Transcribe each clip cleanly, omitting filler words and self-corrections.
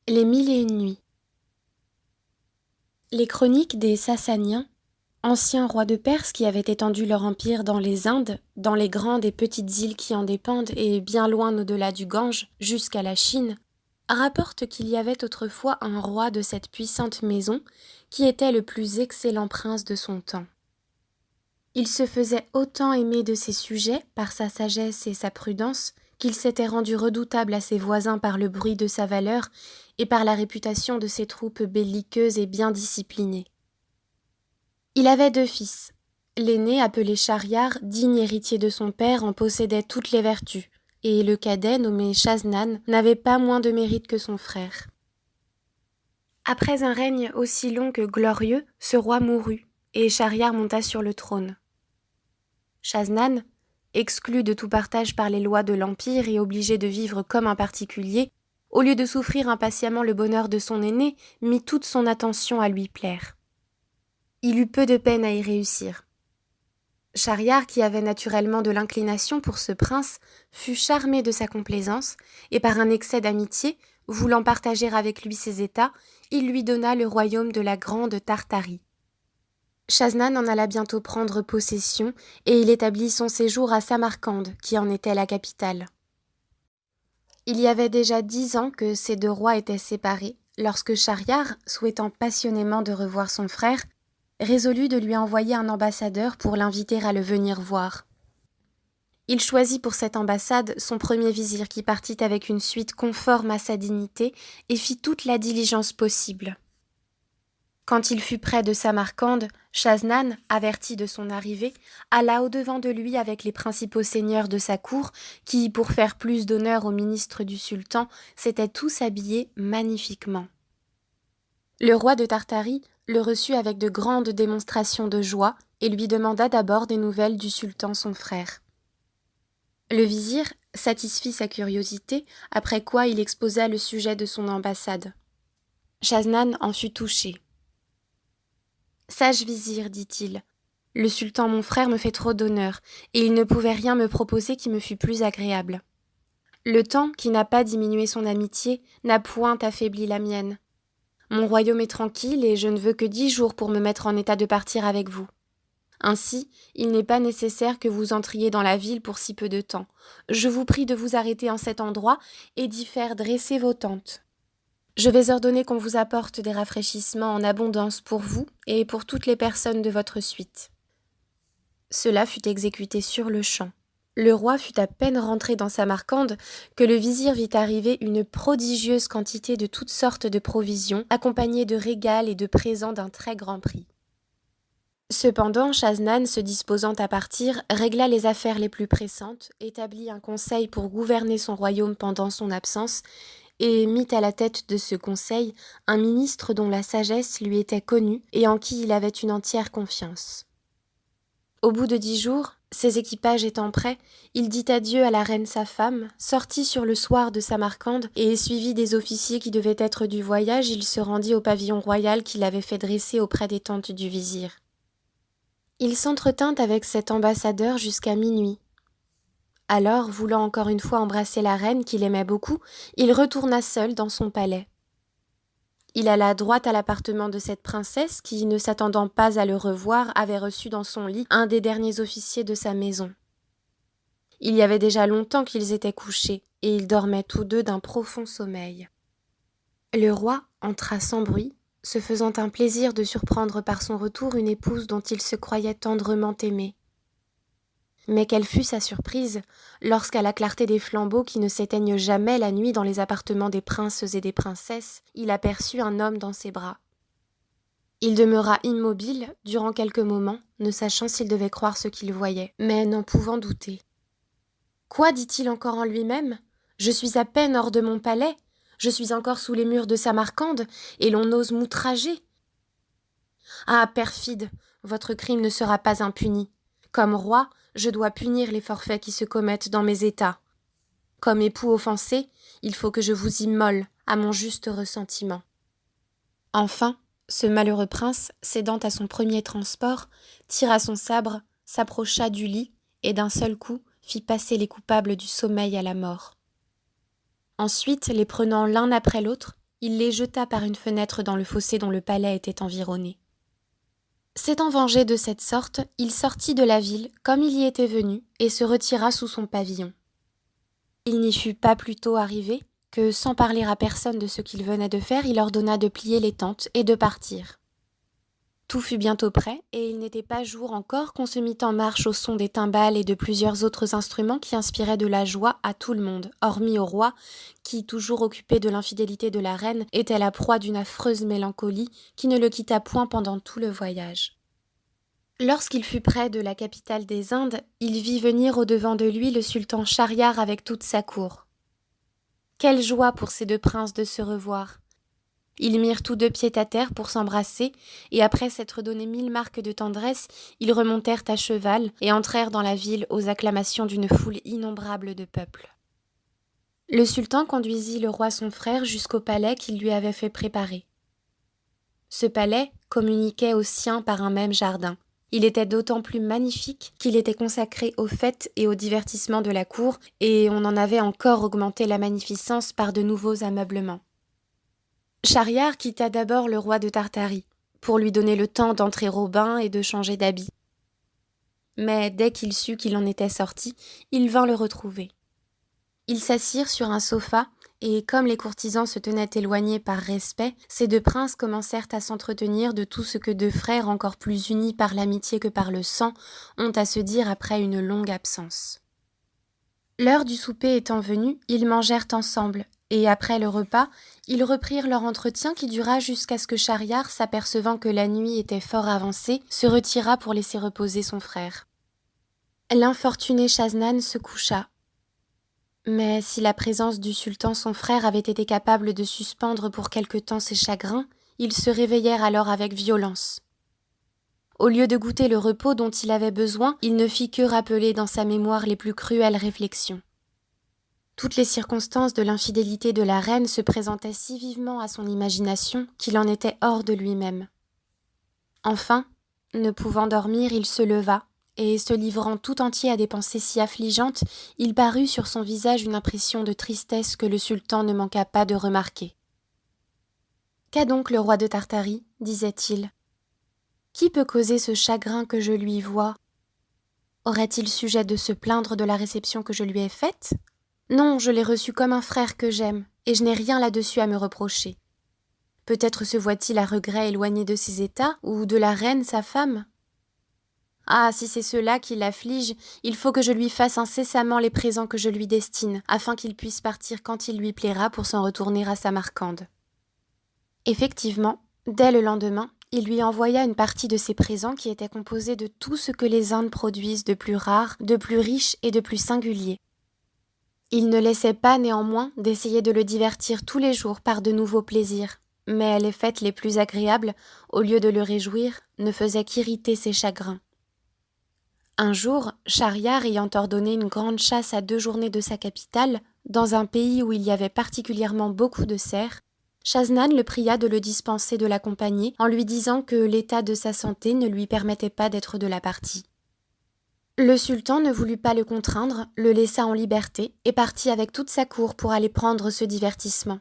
Les mille et une nuits. Les chroniques des Sassaniens, anciens rois de Perse qui avaient étendu leur empire dans les Indes, dans les grandes et petites îles qui en dépendent et bien loin au-delà du Gange, jusqu'à la Chine, rapportent qu'il y avait autrefois un roi de cette puissante maison qui était le plus excellent prince de son temps. Il se faisait autant aimer de ses sujets par sa sagesse et sa prudence qu'il s'était rendu redoutable à ses voisins par le bruit de sa valeur et par la réputation de ses troupes belliqueuses et bien disciplinées. Il avait 2 fils. L'aîné, appelé Shahryar, digne héritier de son père, en possédait toutes les vertus, et le cadet, nommé Shaznan, n'avait pas moins de mérite que son frère. Après un règne aussi long que glorieux, ce roi mourut, et Shahryar monta sur le trône. Shaznan, exclu de tout partage par les lois de l'Empire et obligé de vivre comme un particulier, au lieu de souffrir impatiemment le bonheur de son aîné, mit toute son attention à lui plaire. Il eut peu de peine à y réussir. Shahryar, qui avait naturellement de l'inclination pour ce prince, fut charmé de sa complaisance, et par un excès d'amitié, voulant partager avec lui ses états, il lui donna le royaume de la grande Tartarie. Shaznan en alla bientôt prendre possession et il établit son séjour à Samarcande, qui en était la capitale. Il y avait déjà 10 ans que ces 2 rois étaient séparés, lorsque Shahryar, souhaitant passionnément de revoir son frère, résolut de lui envoyer un ambassadeur pour l'inviter à le venir voir. Il choisit pour cette ambassade son premier vizir qui partit avec une suite conforme à sa dignité et fit toute la diligence possible. Quand il fut près de Samarcande, Shaznan, averti de son arrivée, alla au-devant de lui avec les principaux seigneurs de sa cour, qui, pour faire plus d'honneur au ministre du sultan, s'étaient tous habillés magnifiquement. Le roi de Tartarie le reçut avec de grandes démonstrations de joie et lui demanda d'abord des nouvelles du sultan son frère. Le vizir satisfit sa curiosité, après quoi il exposa le sujet de son ambassade. Shaznan en fut touché. « Sage vizir, dit-il, le sultan mon frère me fait trop d'honneur, et il ne pouvait rien me proposer qui me fût plus agréable. Le temps, qui n'a pas diminué son amitié, n'a point affaibli la mienne. Mon royaume est tranquille, et je ne veux que 10 jours pour me mettre en état de partir avec vous. Ainsi, il n'est pas nécessaire que vous entriez dans la ville pour si peu de temps. Je vous prie de vous arrêter en cet endroit et d'y faire dresser vos tentes. Je vais ordonner qu'on vous apporte des rafraîchissements en abondance pour vous et pour toutes les personnes de votre suite. » Cela fut exécuté sur le champ. Le roi fut à peine rentré dans Samarcande que le vizir vit arriver une prodigieuse quantité de toutes sortes de provisions, accompagnées de régals et de présents d'un très grand prix. Cependant, Shaznan, se disposant à partir, régla les affaires les plus pressantes, établit un conseil pour gouverner son royaume pendant son absence, et mit à la tête de ce conseil un ministre dont la sagesse lui était connue et en qui il avait une entière confiance. Au bout de 10 jours, ses équipages étant prêts, il dit adieu à la reine sa femme, sortit sur le soir de Samarcande et, suivi des officiers qui devaient être du voyage, il se rendit au pavillon royal qu'il avait fait dresser auprès des tentes du vizir. Il s'entretint avec cet ambassadeur jusqu'à minuit. Alors, voulant encore une fois embrasser la reine qu'il aimait beaucoup, il retourna seul dans son palais. Il alla droit à l'appartement de cette princesse qui, ne s'attendant pas à le revoir, avait reçu dans son lit un des derniers officiers de sa maison. Il y avait déjà longtemps qu'ils étaient couchés, et ils dormaient tous 2 d'un profond sommeil. Le roi entra sans bruit, se faisant un plaisir de surprendre par son retour une épouse dont il se croyait tendrement aimé. Mais quelle fut sa surprise lorsqu'à la clarté des flambeaux qui ne s'éteignent jamais la nuit dans les appartements des princes et des princesses, il aperçut un homme dans ses bras. Il demeura immobile durant quelques moments, ne sachant s'il devait croire ce qu'il voyait, mais n'en pouvant douter. « Quoi, dit-il encore en lui-même ? Je suis à peine hors de mon palais, je suis encore sous les murs de Samarcande, et l'on ose m'outrager. Ah, perfide, votre crime ne sera pas impuni. Comme roi, je dois punir les forfaits qui se commettent dans mes états. Comme époux offensé, il faut que je vous immole à mon juste ressentiment. » Enfin, ce malheureux prince, cédant à son premier transport, tira son sabre, s'approcha du lit et d'un seul coup fit passer les coupables du sommeil à la mort. Ensuite, les prenant l'un après l'autre, il les jeta par une fenêtre dans le fossé dont le palais était environné. S'étant vengé de cette sorte, il sortit de la ville comme il y était venu et se retira sous son pavillon. Il n'y fut pas plus tôt arrivé que, sans parler à personne de ce qu'il venait de faire, il ordonna de plier les tentes et de partir. Tout fut bientôt prêt, et il n'était pas jour encore qu'on se mit en marche au son des timbales et de plusieurs autres instruments qui inspiraient de la joie à tout le monde, hormis au roi, qui, toujours occupé de l'infidélité de la reine, était la proie d'une affreuse mélancolie qui ne le quitta point pendant tout le voyage. Lorsqu'il fut près de la capitale des Indes, il vit venir au-devant de lui le sultan Schahriar avec toute sa cour. Quelle joie pour ces deux princes de se revoir! Ils mirent tous deux pied à terre pour s'embrasser, et après s'être donné 1000 marques de tendresse, ils remontèrent à cheval et entrèrent dans la ville aux acclamations d'une foule innombrable de peuple. Le sultan conduisit le roi son frère jusqu'au palais qu'il lui avait fait préparer. Ce palais communiquait au sien par un même jardin. Il était d'autant plus magnifique qu'il était consacré aux fêtes et aux divertissements de la cour, et on en avait encore augmenté la magnificence par de nouveaux ameublements. Schahriar quitta d'abord le roi de Tartarie, pour lui donner le temps d'entrer au bain et de changer d'habit. Mais dès qu'il sut qu'il en était sorti, il vint le retrouver. Ils s'assirent sur un sofa, et comme les courtisans se tenaient éloignés par respect, ces deux princes commencèrent à s'entretenir de tout ce que deux frères encore plus unis par l'amitié que par le sang ont à se dire après une longue absence. L'heure du souper étant venue, ils mangèrent ensemble, et après le repas, ils reprirent leur entretien qui dura jusqu'à ce que Schahriar, s'apercevant que la nuit était fort avancée, se retira pour laisser reposer son frère. L'infortuné Shahznan se coucha. Mais si la présence du sultan son frère avait été capable de suspendre pour quelque temps ses chagrins, ils se réveillèrent alors avec violence. Au lieu de goûter le repos dont il avait besoin, il ne fit que rappeler dans sa mémoire les plus cruelles réflexions. Toutes les circonstances de l'infidélité de la reine se présentaient si vivement à son imagination qu'il en était hors de lui-même. Enfin, ne pouvant dormir, il se leva, et se livrant tout entier à des pensées si affligeantes, il parut sur son visage une impression de tristesse que le sultan ne manqua pas de remarquer. « Qu'a donc le roi de Tartarie ?» disait-il. « Qui peut causer ce chagrin que je lui vois ? Aurait-il sujet de se plaindre de la réception que je lui ai faite ? Non, je l'ai reçu comme un frère que j'aime, et je n'ai rien là-dessus à me reprocher. Peut-être se voit-il à regret éloigné de ses états, ou de la reine, sa femme ? Ah, si c'est cela qui l'afflige, il faut que je lui fasse incessamment les présents que je lui destine, afin qu'il puisse partir quand il lui plaira pour s'en retourner à Samarcande. » Effectivement, dès le lendemain, il lui envoya une partie de ses présents qui étaient composés de tout ce que les Indes produisent de plus rare, de plus riche et de plus singulier. Il ne laissait pas néanmoins d'essayer de le divertir tous les jours par de nouveaux plaisirs, mais les fêtes les plus agréables, au lieu de le réjouir, ne faisaient qu'irriter ses chagrins. Un jour, Schahriar ayant ordonné une grande chasse à 2 journées de sa capitale, dans un pays où il y avait particulièrement beaucoup de cerfs, Shahznan le pria de le dispenser de l'accompagner en lui disant que l'état de sa santé ne lui permettait pas d'être de la partie. Le sultan ne voulut pas le contraindre, le laissa en liberté et partit avec toute sa cour pour aller prendre ce divertissement.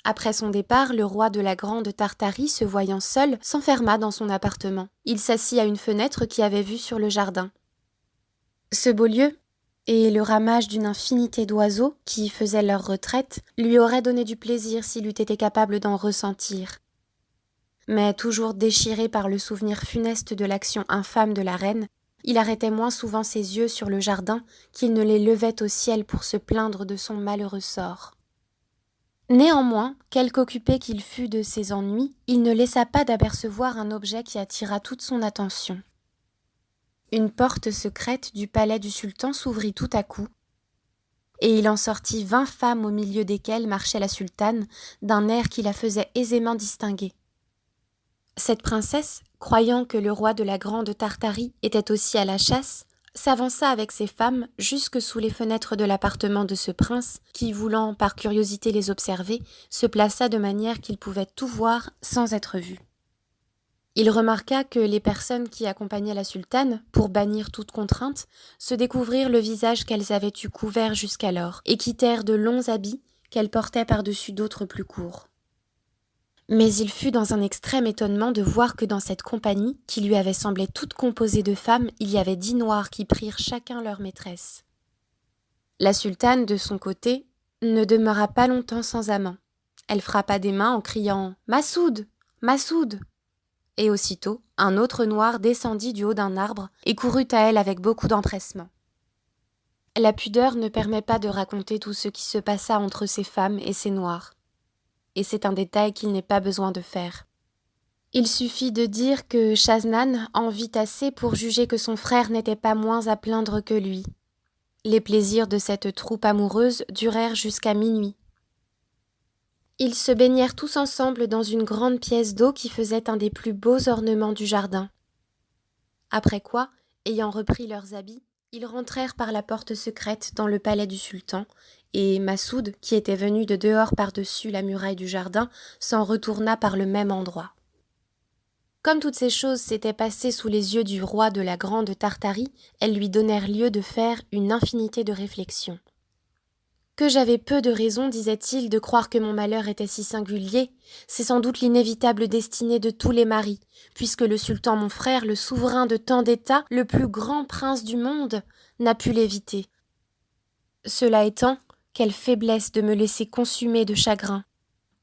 Après son départ, le roi de la Grande Tartarie, se voyant seul, s'enferma dans son appartement. Il s'assit à une fenêtre qui avait vue sur le jardin. Ce beau lieu, et le ramage d'une infinité d'oiseaux qui y faisaient leur retraite, lui auraient donné du plaisir s'il eût été capable d'en ressentir. Mais toujours déchiré par le souvenir funeste de l'action infâme de la reine, il arrêtait moins souvent ses yeux sur le jardin qu'il ne les levait au ciel pour se plaindre de son malheureux sort. Néanmoins, quelque occupé qu'il fût de ses ennuis, il ne laissa pas d'apercevoir un objet qui attira toute son attention. Une porte secrète du palais du sultan s'ouvrit tout à coup, et il en sortit 20 femmes au milieu desquelles marchait la sultane, d'un air qui la faisait aisément distinguer. Cette princesse, croyant que le roi de la Grande Tartarie était aussi à la chasse, s'avança avec ses femmes jusque sous les fenêtres de l'appartement de ce prince, qui, voulant par curiosité les observer, se plaça de manière qu'il pouvait tout voir sans être vu. Il remarqua que les personnes qui accompagnaient la sultane, pour bannir toute contrainte, se découvrirent le visage qu'elles avaient eu couvert jusqu'alors, et quittèrent de longs habits qu'elle portait par-dessus d'autres plus courts. Mais il fut dans un extrême étonnement de voir que dans cette compagnie, qui lui avait semblé toute composée de femmes, il y avait 10 noirs qui prirent chacun leur maîtresse. La sultane, de son côté, ne demeura pas longtemps sans amant. Elle frappa des mains en criant « Massoud, Massoud !» Et aussitôt, un autre noir descendit du haut d'un arbre et courut à elle avec beaucoup d'empressement. La pudeur ne permet pas de raconter tout ce qui se passa entre ces femmes et ces noirs. Et c'est un détail qu'il n'est pas besoin de faire. Il suffit de dire que Shaznan en vit assez pour juger que son frère n'était pas moins à plaindre que lui. Les plaisirs de cette troupe amoureuse durèrent jusqu'à minuit. Ils se baignèrent tous ensemble dans une grande pièce d'eau qui faisait un des plus beaux ornements du jardin. Après quoi, ayant repris leurs habits, ils rentrèrent par la porte secrète dans le palais du sultan, et Massoud, qui était venu de dehors par-dessus la muraille du jardin, s'en retourna par le même endroit. Comme toutes ces choses s'étaient passées sous les yeux du roi de la grande Tartarie, elles lui donnèrent lieu de faire une infinité de réflexions. Que j'avais peu de raison, disait-il, de croire que mon malheur était si singulier, c'est sans doute l'inévitable destinée de tous les maris, puisque le sultan mon frère, le souverain de tant d'États, le plus grand prince du monde, n'a pu l'éviter. Cela étant, quelle faiblesse de me laisser consumer de chagrin.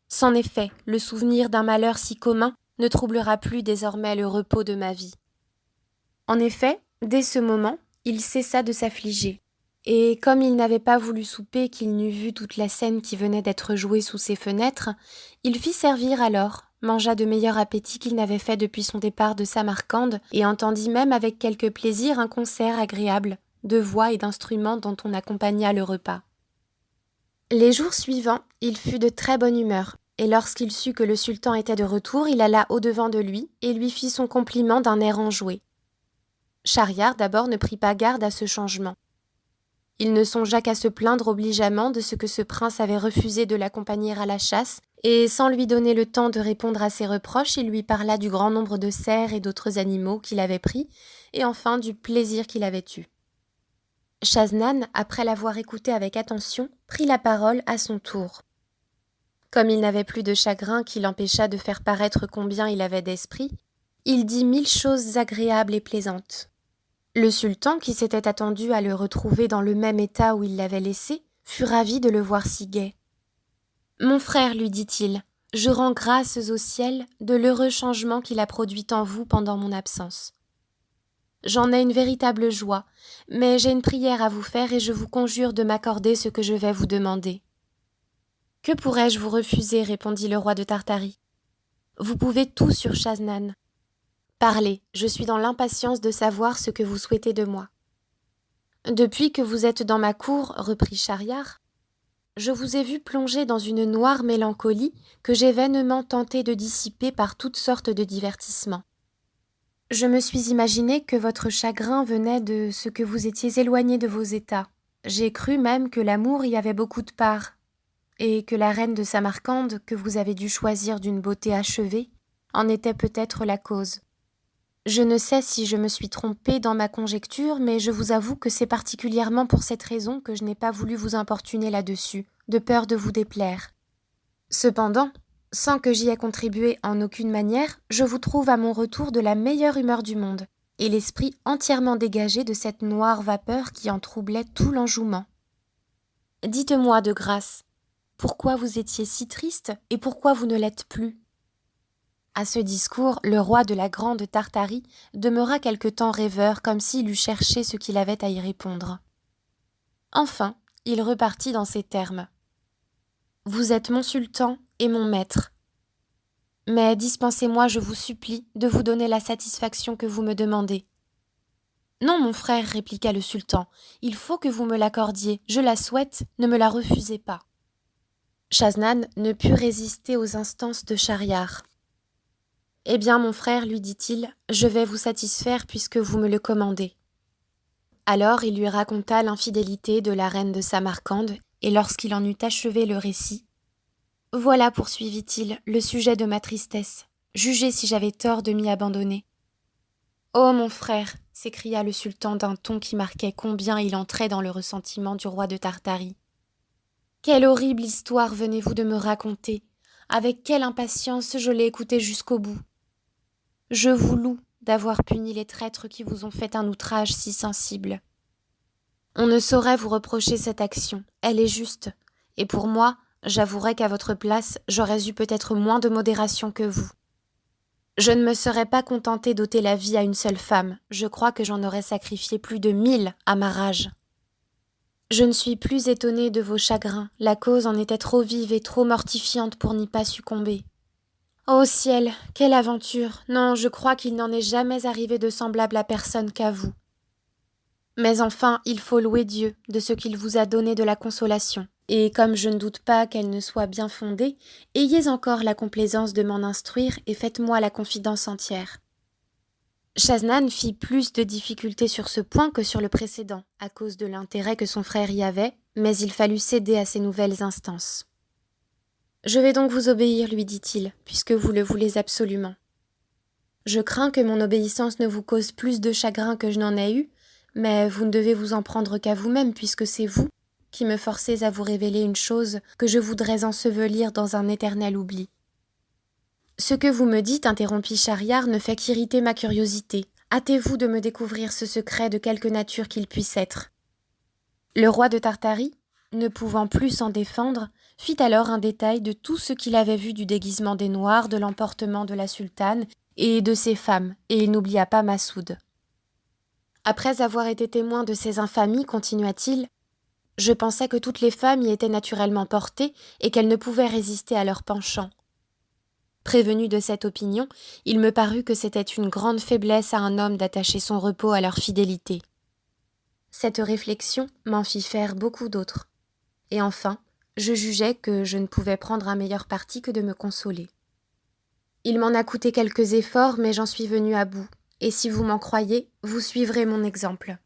C'en est fait, le souvenir d'un malheur si commun ne troublera plus désormais le repos de ma vie. En effet, dès ce moment, il cessa de s'affliger. Et comme il n'avait pas voulu souper qu'il n'eût vu toute la scène qui venait d'être jouée sous ses fenêtres, il fit servir alors, mangea de meilleur appétit qu'il n'avait fait depuis son départ de Samarcande, et entendit même avec quelque plaisir un concert agréable, de voix et d'instruments dont on accompagna le repas. Les jours suivants, il fut de très bonne humeur, et lorsqu'il sut que le sultan était de retour, il alla au-devant de lui et lui fit son compliment d'un air enjoué. Schahriar d'abord ne prit pas garde à ce changement. Il ne songea qu'à se plaindre obligeamment de ce que ce prince avait refusé de l'accompagner à la chasse, et sans lui donner le temps de répondre à ses reproches, il lui parla du grand nombre de cerfs et d'autres animaux qu'il avait pris, et enfin du plaisir qu'il avait eu. Shaznan, après l'avoir écouté avec attention, prit la parole à son tour. Comme il n'avait plus de chagrin qui l'empêcha de faire paraître combien il avait d'esprit, il dit 1000 choses agréables et plaisantes. Le sultan, qui s'était attendu à le retrouver dans le même état où il l'avait laissé, fut ravi de le voir si gai. « Mon frère, lui dit-il, je rends grâces au ciel de l'heureux changement qu'il a produit en vous pendant mon absence. J'en ai une véritable joie, mais j'ai une prière à vous faire et je vous conjure de m'accorder ce que je vais vous demander. »« Que pourrais-je vous refuser ?» répondit le roi de Tartarie. « Vous pouvez tout sur Shaznan. Parlez, je suis dans l'impatience de savoir ce que vous souhaitez de moi. »« Depuis que vous êtes dans ma cour, reprit Schahriar, je vous ai vu plonger dans une noire mélancolie que j'ai vainement tenté de dissiper par toutes sortes de divertissements. Je me suis imaginé que votre chagrin venait de ce que vous étiez éloigné de vos états. J'ai cru même que l'amour y avait beaucoup de part, et que la reine de Samarcande, que vous avez dû choisir d'une beauté achevée, en était peut-être la cause. Je ne sais si je me suis trompée dans ma conjecture, mais je vous avoue que c'est particulièrement pour cette raison que je n'ai pas voulu vous importuner là-dessus, de peur de vous déplaire. Cependant, sans que j'y ai contribué en aucune manière, je vous trouve à mon retour de la meilleure humeur du monde, et l'esprit entièrement dégagé de cette noire vapeur qui en troublait tout l'enjouement. Dites-moi de grâce, pourquoi vous étiez si triste et pourquoi vous ne l'êtes plus ? À ce discours, le roi de la grande Tartarie demeura quelque temps rêveur, comme s'il eût cherché ce qu'il avait à y répondre. Enfin, il repartit dans ces termes. « Vous êtes mon sultan et mon maître. Mais dispensez-moi, je vous supplie, de vous donner la satisfaction que vous me demandez. »« Non, mon frère, répliqua le sultan, il faut que vous me l'accordiez, je la souhaite, ne me la refusez pas. » Shaznan ne put résister aux instances de Schahriar. « Eh bien, mon frère, lui dit-il, je vais vous satisfaire puisque vous me le commandez. » Alors il lui raconta l'infidélité de la reine de Samarcande, et lorsqu'il en eut achevé le récit, « Voilà, poursuivit-il, le sujet de ma tristesse. Jugez si j'avais tort de m'y abandonner. »« Oh, mon frère !» s'écria le sultan d'un ton qui marquait combien il entrait dans le ressentiment du roi de Tartarie. Quelle horrible histoire venez-vous de me raconter? Avec quelle impatience je l'ai écoutée jusqu'au bout. Je vous loue d'avoir puni les traîtres qui vous ont fait un outrage si sensible. On ne saurait vous reprocher cette action, elle est juste, et pour moi, j'avouerai qu'à votre place, j'aurais eu peut-être moins de modération que vous. Je ne me serais pas contentée d'ôter la vie à une seule femme, je crois que j'en aurais sacrifié plus de 1000 à ma rage. Je ne suis plus étonnée de vos chagrins, la cause en était trop vive et trop mortifiante pour n'y pas succomber. Ô ciel, quelle aventure! Non, je crois qu'il n'en est jamais arrivé de semblable à personne qu'à vous. Mais enfin, il faut louer Dieu de ce qu'il vous a donné de la consolation. Et comme je ne doute pas qu'elle ne soit bien fondée, ayez encore la complaisance de m'en instruire et faites-moi la confidence entière. Shaznan fit plus de difficultés sur ce point que sur le précédent, à cause de l'intérêt que son frère y avait, mais il fallut céder à ces nouvelles instances. « Je vais donc vous obéir, lui dit-il, puisque vous le voulez absolument. Je crains que mon obéissance ne vous cause plus de chagrin que je n'en ai eu, mais vous ne devez vous en prendre qu'à vous-même, puisque c'est vous qui me forcez à vous révéler une chose que je voudrais ensevelir dans un éternel oubli. » Ce que vous me dites, interrompit Schahriar, ne fait qu'irriter ma curiosité. Hâtez-vous de me découvrir ce secret de quelque nature qu'il puisse être. Le roi de Tartarie, ne pouvant plus s'en défendre, fit alors un détail de tout ce qu'il avait vu du déguisement des Noirs, de l'emportement de la sultane et de ses femmes, et il n'oublia pas Massoud. Après avoir été témoin de ces infamies, continua-t-il, je pensais que toutes les femmes y étaient naturellement portées et qu'elles ne pouvaient résister à leur penchant. Prévenu de cette opinion, il me parut que c'était une grande faiblesse à un homme d'attacher son repos à leur fidélité. Cette réflexion m'en fit faire beaucoup d'autres. Et enfin, je jugeai que je ne pouvais prendre un meilleur parti que de me consoler. Il m'en a coûté quelques efforts, mais j'en suis venu à bout, et si vous m'en croyez, vous suivrez mon exemple.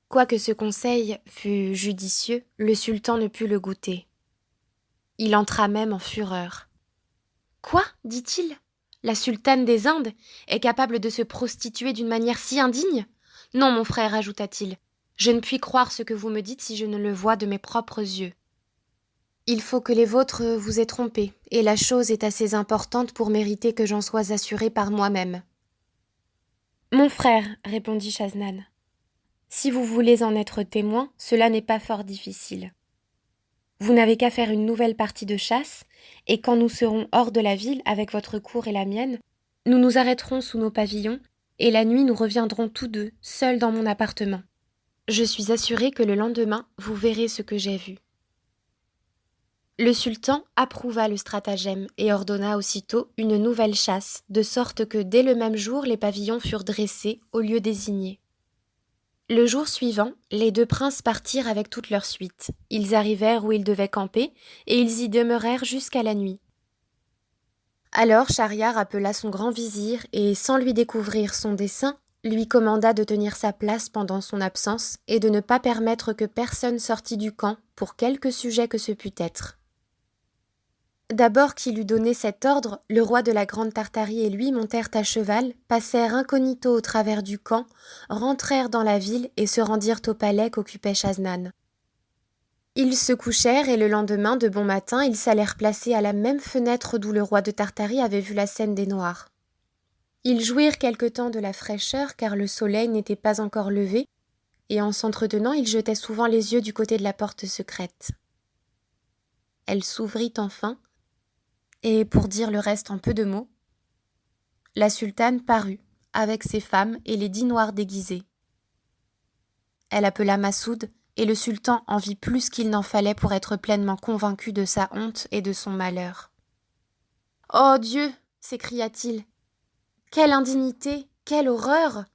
Quoique ce conseil fût judicieux, le sultan ne put le goûter. Il entra même en fureur. « Quoi, dit-il, la sultane des Indes est capable de se prostituer d'une manière si indigne ? Non, mon frère, ajouta-t-il, je ne puis croire ce que vous me dites si je ne le vois de mes propres yeux. Il faut que les vôtres vous aient trompé, et la chose est assez importante pour mériter que j'en sois assuré par moi-même. » Mon frère, répondit Shaznan, si vous voulez en être témoin, cela n'est pas fort difficile. Vous n'avez qu'à faire une nouvelle partie de chasse, et quand nous serons hors de la ville avec votre cour et la mienne, nous nous arrêterons sous nos pavillons, et la nuit nous reviendrons tous deux, seuls dans mon appartement. Je suis assuré que le lendemain, vous verrez ce que j'ai vu. Le sultan approuva le stratagème et ordonna aussitôt une nouvelle chasse, de sorte que dès le même jour les pavillons furent dressés au lieu désigné. Le jour suivant, les deux princes partirent avec toute leur suite. Ils arrivèrent où ils devaient camper, et ils y demeurèrent jusqu'à la nuit. Alors Schahriar appela son grand vizir, et sans lui découvrir son dessein, lui commanda de tenir sa place pendant son absence, et de ne pas permettre que personne sortît du camp, pour quelque sujet que ce pût être. D'abord qu'il eut donné cet ordre, le roi de la Grande Tartarie et lui montèrent à cheval, passèrent incognito au travers du camp, rentrèrent dans la ville et se rendirent au palais qu'occupait Shaznan. Ils se couchèrent et le lendemain, de bon matin, ils s'allèrent placer à la même fenêtre d'où le roi de Tartarie avait vu la scène des Noirs. Ils jouirent quelque temps de la fraîcheur car le soleil n'était pas encore levé, et en s'entretenant, ils jetaient souvent les yeux du côté de la porte secrète. Elle s'ouvrit enfin, et pour dire le reste en peu de mots, la sultane parut, avec ses femmes et les 10 Noirs déguisés. Elle appela Massoud, et le sultan en vit plus qu'il n'en fallait pour être pleinement convaincu de sa honte et de son malheur. « Oh Dieu !» s'écria-t-il. « Quelle indignité, quelle horreur !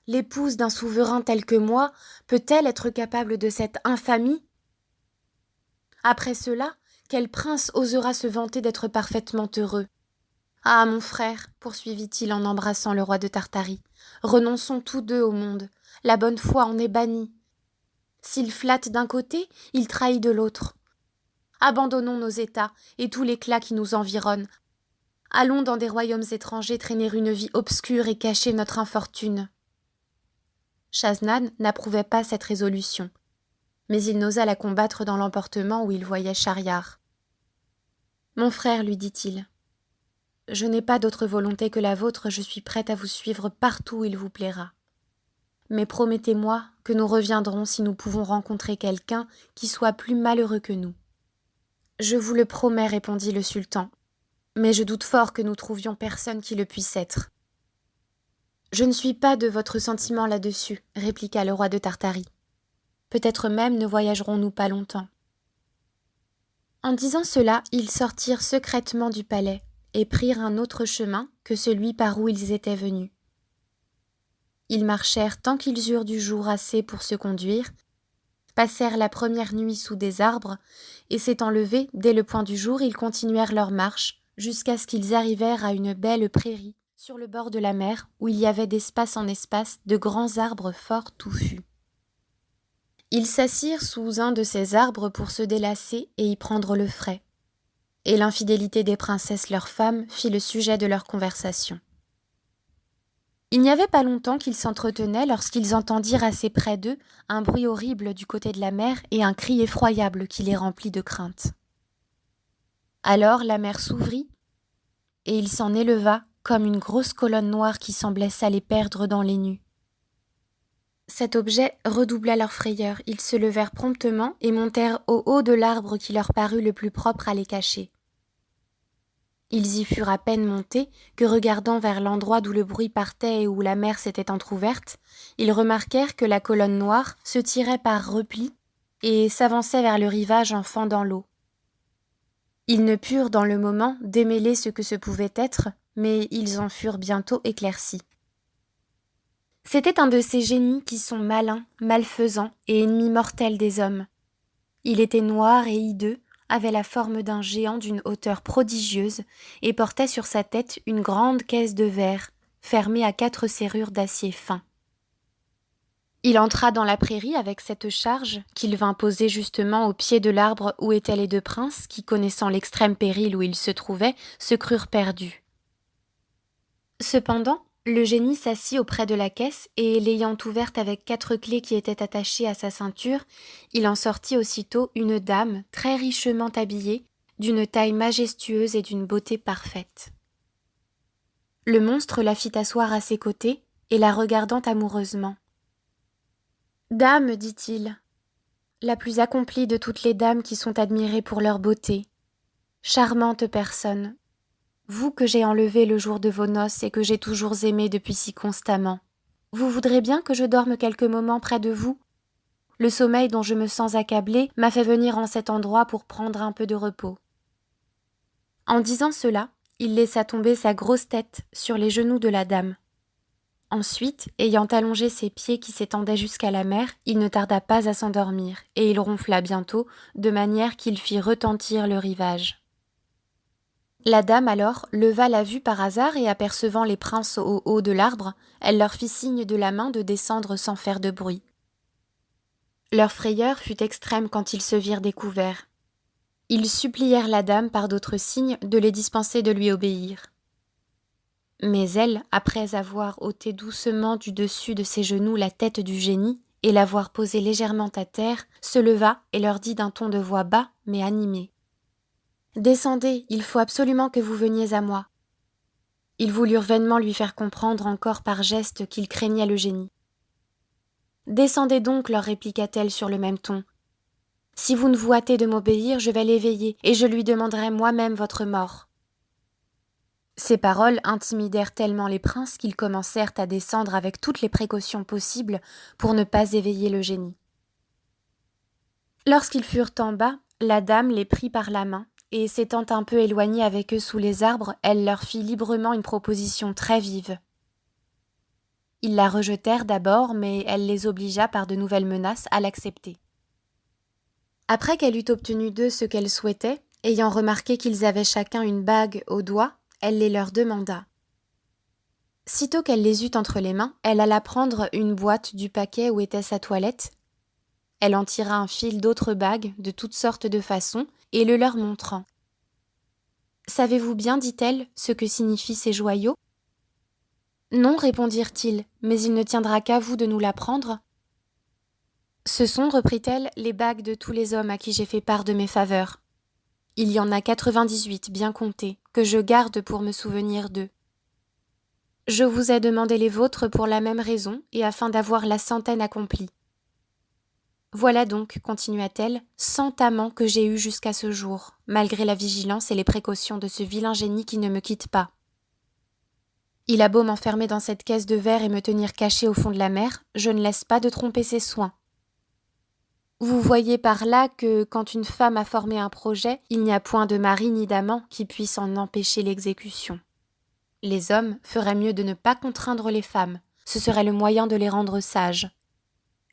L'épouse d'un souverain tel que moi peut-elle être capable de cette infamie ? Après cela, quel prince osera se vanter d'être parfaitement heureux ? Ah, mon frère, poursuivit-il en embrassant le roi de Tartarie, renonçons tous deux au monde. La bonne foi en est bannie. S'il flatte d'un côté, il trahit de l'autre. Abandonnons nos États et tout l'éclat qui nous environne. Allons dans des royaumes étrangers traîner une vie obscure et cacher notre infortune. Shaznan n'approuvait pas cette résolution. mais il n'osa la combattre dans l'emportement où il voyait Schahriar. « Mon frère, lui dit-il, je n'ai pas d'autre volonté que la vôtre, je suis prête à vous suivre partout où il vous plaira. Mais promettez-moi que nous reviendrons si nous pouvons rencontrer quelqu'un qui soit plus malheureux que nous. » « Je vous le promets, répondit le sultan, mais je doute fort que nous trouvions personne qui le puisse être. »« Je ne suis pas de votre sentiment là-dessus, répliqua le roi de Tartarie. Peut-être même ne voyagerons-nous pas longtemps. » En disant cela, ils sortirent secrètement du palais et prirent un autre chemin que celui par où ils étaient venus. Ils marchèrent tant qu'ils eurent du jour assez pour se conduire, passèrent la première nuit sous des arbres, et s'étant levés dès le point du jour, ils continuèrent leur marche, jusqu'à ce qu'ils arrivèrent à une belle prairie, sur le bord de la mer, où il y avait d'espace en espace de grands arbres fort touffus. Ils s'assirent sous un de ces arbres pour se délasser et y prendre le frais, et l'infidélité des princesses leurs femmes fit le sujet de leur conversation. Il n'y avait pas longtemps qu'ils s'entretenaient lorsqu'ils entendirent assez près d'eux un bruit horrible du côté de la mer et un cri effroyable qui les remplit de crainte. Alors la mer s'ouvrit et il s'en éleva comme une grosse colonne noire qui semblait s'aller perdre dans les nues. Cet objet redoubla leur frayeur. Ils se levèrent promptement et montèrent au haut de l'arbre qui leur parut le plus propre à les cacher. Ils y furent à peine montés que, regardant vers l'endroit d'où le bruit partait et où la mer s'était entr'ouverte, ils remarquèrent que la colonne noire se tirait par replis et s'avançait vers le rivage en fendant l'eau. Ils ne purent dans le moment démêler ce que ce pouvait être, mais ils en furent bientôt éclaircis. C'était un de ces génies qui sont malins, malfaisants et ennemis mortels des hommes. Il était noir et hideux, avait la forme d'un géant d'une hauteur prodigieuse et portait sur sa tête une grande caisse de verre, fermée à 4 serrures d'acier fin. Il entra dans la prairie avec cette charge qu'il vint poser justement au pied de l'arbre où étaient les 2 princes qui, connaissant l'extrême péril où ils se trouvaient, se crurent perdus. Cependant, le génie s'assit auprès de la caisse et, l'ayant ouverte avec 4 clés qui étaient attachées à sa ceinture, il en sortit aussitôt une dame très richement habillée, d'une taille majestueuse et d'une beauté parfaite. Le monstre la fit asseoir à ses côtés et la regardant amoureusement. « Dame, dit-il, la plus accomplie de toutes les dames qui sont admirées pour leur beauté, charmante personne, vous que j'ai enlevé le jour de vos noces et que j'ai toujours aimé depuis si constamment, vous voudrez bien que je dorme quelques moments près de vous ? Le sommeil dont je me sens accablée m'a fait venir en cet endroit pour prendre un peu de repos. » En disant cela, il laissa tomber sa grosse tête sur les genoux de la dame. Ensuite, ayant allongé ses pieds qui s'étendaient jusqu'à la mer, il ne tarda pas à s'endormir, et il ronfla bientôt, de manière qu'il fit retentir le rivage. La dame alors leva la vue par hasard et apercevant les princes au haut de l'arbre, elle leur fit signe de la main de descendre sans faire de bruit. Leur frayeur fut extrême quand ils se virent découverts. Ils supplièrent la dame par d'autres signes de les dispenser de lui obéir. Mais elle, après avoir ôté doucement du dessus de ses genoux la tête du génie et l'avoir posée légèrement à terre, se leva et leur dit d'un ton de voix bas mais animé. « Descendez, il faut absolument que vous veniez à moi. » Ils voulurent vainement lui faire comprendre encore par geste qu'ils craignaient le génie. « Descendez donc, leur répliqua-t-elle sur le même ton. Si vous ne vous hâtez de m'obéir, je vais l'éveiller et je lui demanderai moi-même votre mort. » Ces paroles intimidèrent tellement les princes qu'ils commencèrent à descendre avec toutes les précautions possibles pour ne pas éveiller le génie. Lorsqu'ils furent en bas, la dame les prit par la main et, s'étant un peu éloignée avec eux sous les arbres, elle leur fit librement une proposition très vive. Ils la rejetèrent d'abord, mais elle les obligea par de nouvelles menaces à l'accepter. Après qu'elle eut obtenu d'eux ce qu'elle souhaitait, ayant remarqué qu'ils avaient chacun une bague au doigt, elle les leur demanda. Sitôt qu'elle les eut entre les mains, elle alla prendre une boîte du paquet où était sa toilette. Elle en tira un fil d'autres bagues de toutes sortes de façons et le leur montrant. « Savez-vous bien, dit-elle, ce que signifient ces joyaux ? » « Non, répondirent-ils, mais il ne tiendra qu'à vous de nous l'apprendre. » Ce sont, reprit-elle, les bagues de tous les hommes à qui j'ai fait part de mes faveurs. Il y en a 98, bien comptés, que je garde pour me souvenir d'eux. Je vous ai demandé les vôtres pour la même raison et afin d'avoir la centaine accomplie. Voilà donc, continua-t-elle, 100 amants que j'ai eus jusqu'à ce jour, malgré la vigilance et les précautions de ce vilain génie qui ne me quitte pas. Il a beau m'enfermer dans cette caisse de verre et me tenir caché au fond de la mer, je ne laisse pas de tromper ses soins. Vous voyez par là que, quand une femme a formé un projet, il n'y a point de mari ni d'amant qui puisse en empêcher l'exécution. Les hommes feraient mieux de ne pas contraindre les femmes, ce serait le moyen de les rendre sages.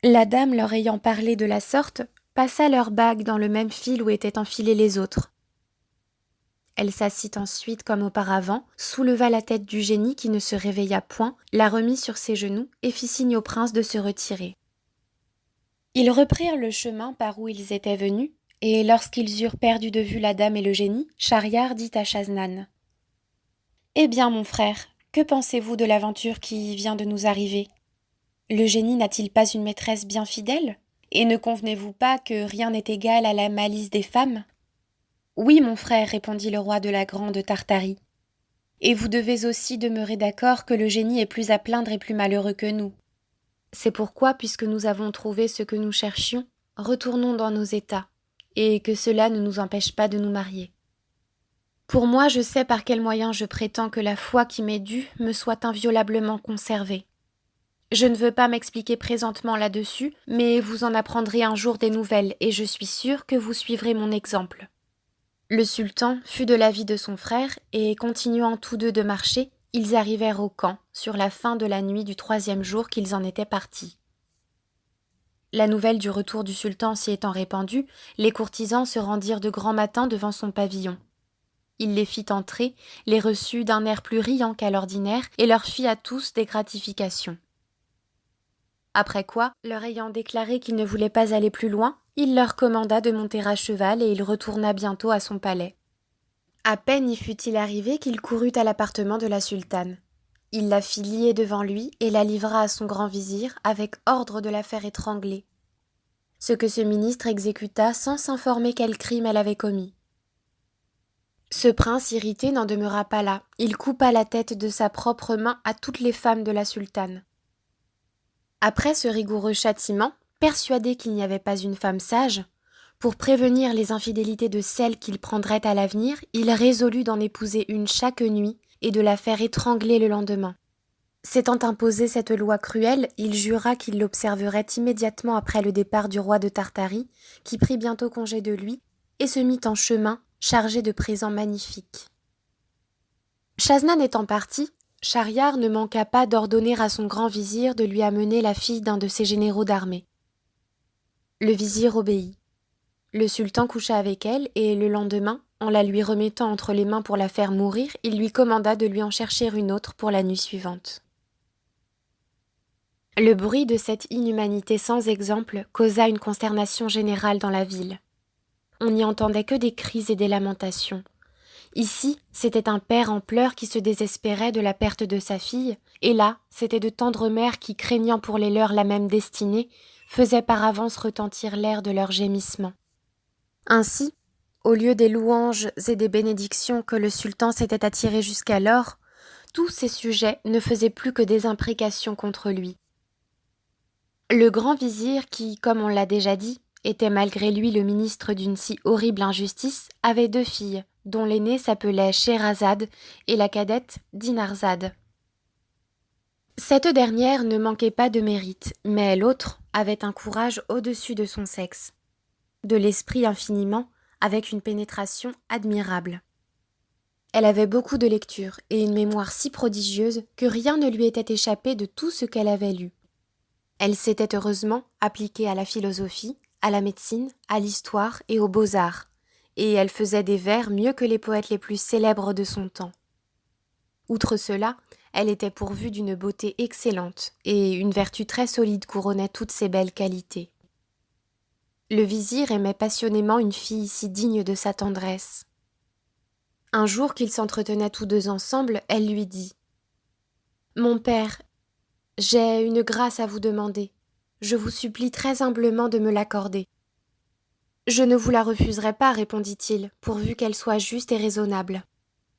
La dame, leur ayant parlé de la sorte, passa leurs bagues dans le même fil où étaient enfilées les autres. Elle s'assit ensuite comme auparavant, souleva la tête du génie qui ne se réveilla point, la remit sur ses genoux et fit signe au prince de se retirer. Ils reprirent le chemin par où ils étaient venus, et lorsqu'ils eurent perdu de vue la dame et le génie, Schahriar dit à Schahzaman : « Eh bien, mon frère, que pensez-vous de l'aventure qui vient de nous arriver ? Le génie n'a-t-il pas une maîtresse bien fidèle ? Et ne convenez-vous pas que rien n'est égal à la malice des femmes ? » Oui, mon frère, répondit le roi de la grande Tartarie. Et vous devez aussi demeurer d'accord que le génie est plus à plaindre et plus malheureux que nous. C'est pourquoi, puisque nous avons trouvé ce que nous cherchions, retournons dans nos états, et que cela ne nous empêche pas de nous marier. Pour moi, je sais par quel moyen je prétends que la foi qui m'est due me soit inviolablement conservée. Je ne veux pas m'expliquer présentement là-dessus, mais vous en apprendrez un jour des nouvelles, et je suis sûre que vous suivrez mon exemple. Le sultan fut de l'avis de son frère, et continuant tous deux de marcher, ils arrivèrent au camp, sur la fin de la nuit du 3e jour qu'ils en étaient partis. La nouvelle du retour du sultan s'y étant répandue, les courtisans se rendirent de grand matin devant son pavillon. Il les fit entrer, les reçut d'un air plus riant qu'à l'ordinaire, et leur fit à tous des gratifications. Après quoi, leur ayant déclaré qu'il ne voulait pas aller plus loin, il leur commanda de monter à cheval et il retourna bientôt à son palais. À peine y fut-il arrivé qu'il courut à l'appartement de la sultane. Il la fit lier devant lui et la livra à son grand vizir avec ordre de la faire étrangler. Ce que ce ministre exécuta sans s'informer quel crime elle avait commis. Ce prince irrité n'en demeura pas là. Il coupa la tête de sa propre main à toutes les femmes de la sultane. Après ce rigoureux châtiment, persuadé qu'il n'y avait pas une femme sage, pour prévenir les infidélités de celles qu'il prendrait à l'avenir, il résolut d'en épouser une chaque nuit et de la faire étrangler le lendemain. S'étant imposé cette loi cruelle, il jura qu'il l'observerait immédiatement après le départ du roi de Tartarie, qui prit bientôt congé de lui et se mit en chemin, chargé de présents magnifiques. Schahzaman étant parti, Schahriar ne manqua pas d'ordonner à son grand vizir de lui amener la fille d'un de ses généraux d'armée. Le vizir obéit. Le sultan coucha avec elle, et le lendemain, en la lui remettant entre les mains pour la faire mourir, il lui commanda de lui en chercher une autre pour la nuit suivante. Le bruit de cette inhumanité sans exemple causa une consternation générale dans la ville. On n'y entendait que des cris et des lamentations. Ici, c'était un père en pleurs qui se désespérait de la perte de sa fille, et là, c'étaient de tendres mères qui, craignant pour les leurs la même destinée, faisaient par avance retentir l'air de leurs gémissements. Ainsi, au lieu des louanges et des bénédictions que le sultan s'était attirées jusqu'alors, tous ces sujets ne faisaient plus que des imprécations contre lui. Le grand vizir qui, comme on l'a déjà dit, était malgré lui le ministre d'une si horrible injustice, avait 2 filles, dont l'aînée s'appelait Scheherazade et la cadette Dinarzade. Cette dernière ne manquait pas de mérite, mais l'autre avait un courage au-dessus de son sexe, de l'esprit infiniment, avec une pénétration admirable. Elle avait beaucoup de lecture et une mémoire si prodigieuse que rien ne lui était échappé de tout ce qu'elle avait lu. Elle s'était heureusement appliquée à la philosophie, à la médecine, à l'histoire et aux beaux-arts, et elle faisait des vers mieux que les poètes les plus célèbres de son temps. Outre cela, elle était pourvue d'une beauté excellente, et une vertu très solide couronnait toutes ses belles qualités. Le vizir aimait passionnément une fille si digne de sa tendresse. Un jour qu'ils s'entretenaient tous deux ensemble, elle lui dit : « Mon père, j'ai une grâce à vous demander. je vous supplie très humblement de me l'accorder. » « Je ne vous la refuserai pas, répondit-il, pourvu qu'elle soit juste et raisonnable. »